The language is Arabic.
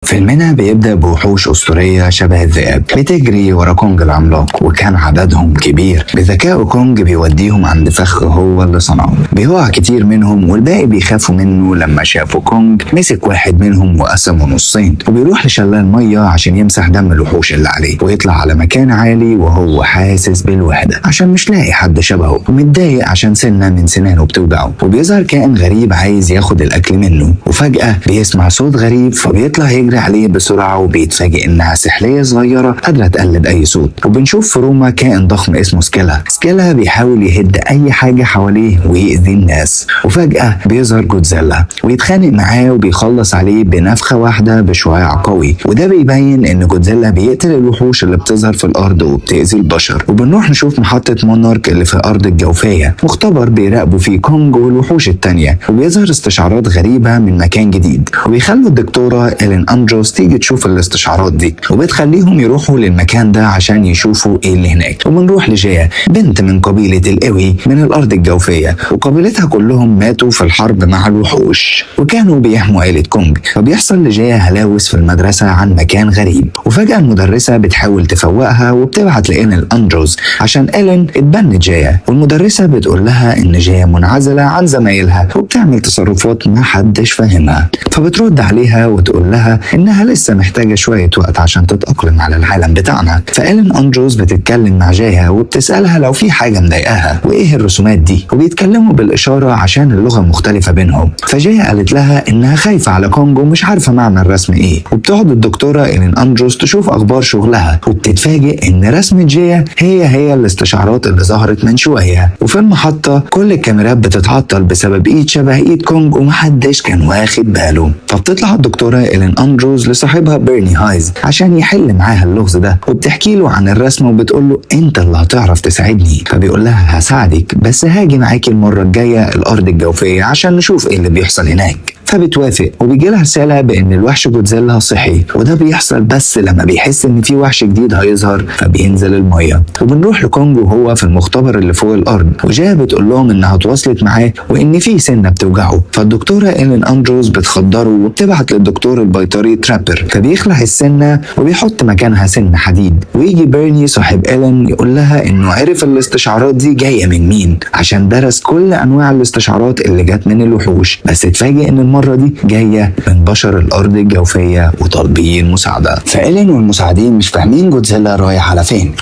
فيلمنا بيبدأ بوحوش أسطورية شبه الذئاب بتجري ورا كونج العملاق، وكان عددهم كبير. بذكاء كونج بيوديهم عند فخ هو اللي صنعه. بيقع كتير منهم والباقي بيخافوا منه. لما شافوا كونج مسك واحد منهم وقسمه نصين، وبيروح لشلال مية عشان يمسح دم الوحوش اللي عليه، ويطلع على مكان عالي وهو حاسس بالوحدة عشان مش لاقي حد شبهه، ومتضايق عشان سنة من سنانه بتوجعه. وبيظهر كائن غريب عايز ياخد الأكل منه، وفجأة بيسمع صوت غريب فبيطلع يجري عليه بسرعة، وبيتفاجئ إنها سحلية صغيرة قادرة تقلد أي صوت. وبنشوف في روما كائن ضخم اسمه سكيلا بيحاول يهد أي حاجة حواليه ويأذي الناس. وفجأة بيظهر جودزيلا ويتخانق معاه وبيخلص عليه بنفخة واحدة بشعاع قوي، وده بيبين إن جودزيلا بيقتل الوحوش اللي بتظهر في الأرض وبتأذي البشر. وبنروح نشوف محطة مونارك اللي في الأرض الجوفية، مختبر بيراقبوا فيه كونج والوحوش التانية، وبيظهر استشعارات غريبة من مكان جديد. وبيخلوا الدكتورة إلين أندروس تيجي تشوف الاستشعارات دي، وبتخليهم يروحوا للمكان ده عشان يشوفوا ايه اللي هناك. وبنروح لجيا، بنت من قبيلة القوي من الأرض الجوفية، وقبيلتها كلهم ماتوا في الحرب مع الوحوش وكانوا بيحموا عيلة كونج. فبيحصل لجيا هلاوس في المدرسة عن مكان غريب، وفجأة المدرسة بتحاول تفوقها وبتبعت لإلين أندروس عشان إلين اتبنت جيا. والمدرسة بتقول لها إن جيا منعزلة عن زمايلها وبتعمل تصرفات ما حدش فاهمها، فبترد عليها وتقول لها إنها لسه محتاجة شوية وقت عشان تتأقلم على العالم بتاعنا. فإلين أندروس بتتكلم مع جيا وبتسألها لو في حاجة مضايقاها وإيه الرسومات دي، وبيتكلموا بالإشارة عشان اللغة مختلفة بينهم. فجيا قالت لها إنها خايفة على كونج ومش عارفة معنى الرسم إيه. وبتقعد الدكتورة إلين أندروس تشوف أخبار شغلها، وبتتفاجئ إن رسمة جيا هي الاستشعارات اللي ظهرت من شوية. وفي المحطة كل الكاميرات بتتعطل بسبب إيد شبه إيد كونج ومحدش كان واخد باله. فبتطلع الدكتورة إلين أندروس لصاحبها بيرني هايز عشان يحل معاها اللغز ده، وبتحكي له عن الرسم وبتقول له انت اللي هتعرف تساعدني. فبيقول لها هساعدك، بس هاجي معاكي المرة الجاية الأرض الجوفية عشان نشوف ايه اللي بيحصل هناك. فبتوافق، وبيجي لها رسالة بإن الوحش جودزيلا صحي، وده بيحصل بس لما بيحس إن في وحش جديد هيظهر فبينزل المية. وبنروح لكونج وهو في المختبر اللي فوق الأرض، وجاية بتقول لهم إنها تواصلت معاه وإن في سنة بتوجعه. فالدكتورة إلين أندروس بتخدره وبتبعت للدكتور البيطري ترابر، فبيخلع السنة وبيحط مكانها سن حديد. ويجي بيرني صاحب إلين يقول لها إنه عرف الاستشعارات دي جاية من مين عشان درس كل أنواع الاستشعارات اللي جت من الوحوش، بس اتفاجئ إن المرة دي جاية من بشر الأرض الجوفية وطالبين مساعدة. فإلين والمساعدين مش فاهمين جودزيلا رايح على فين.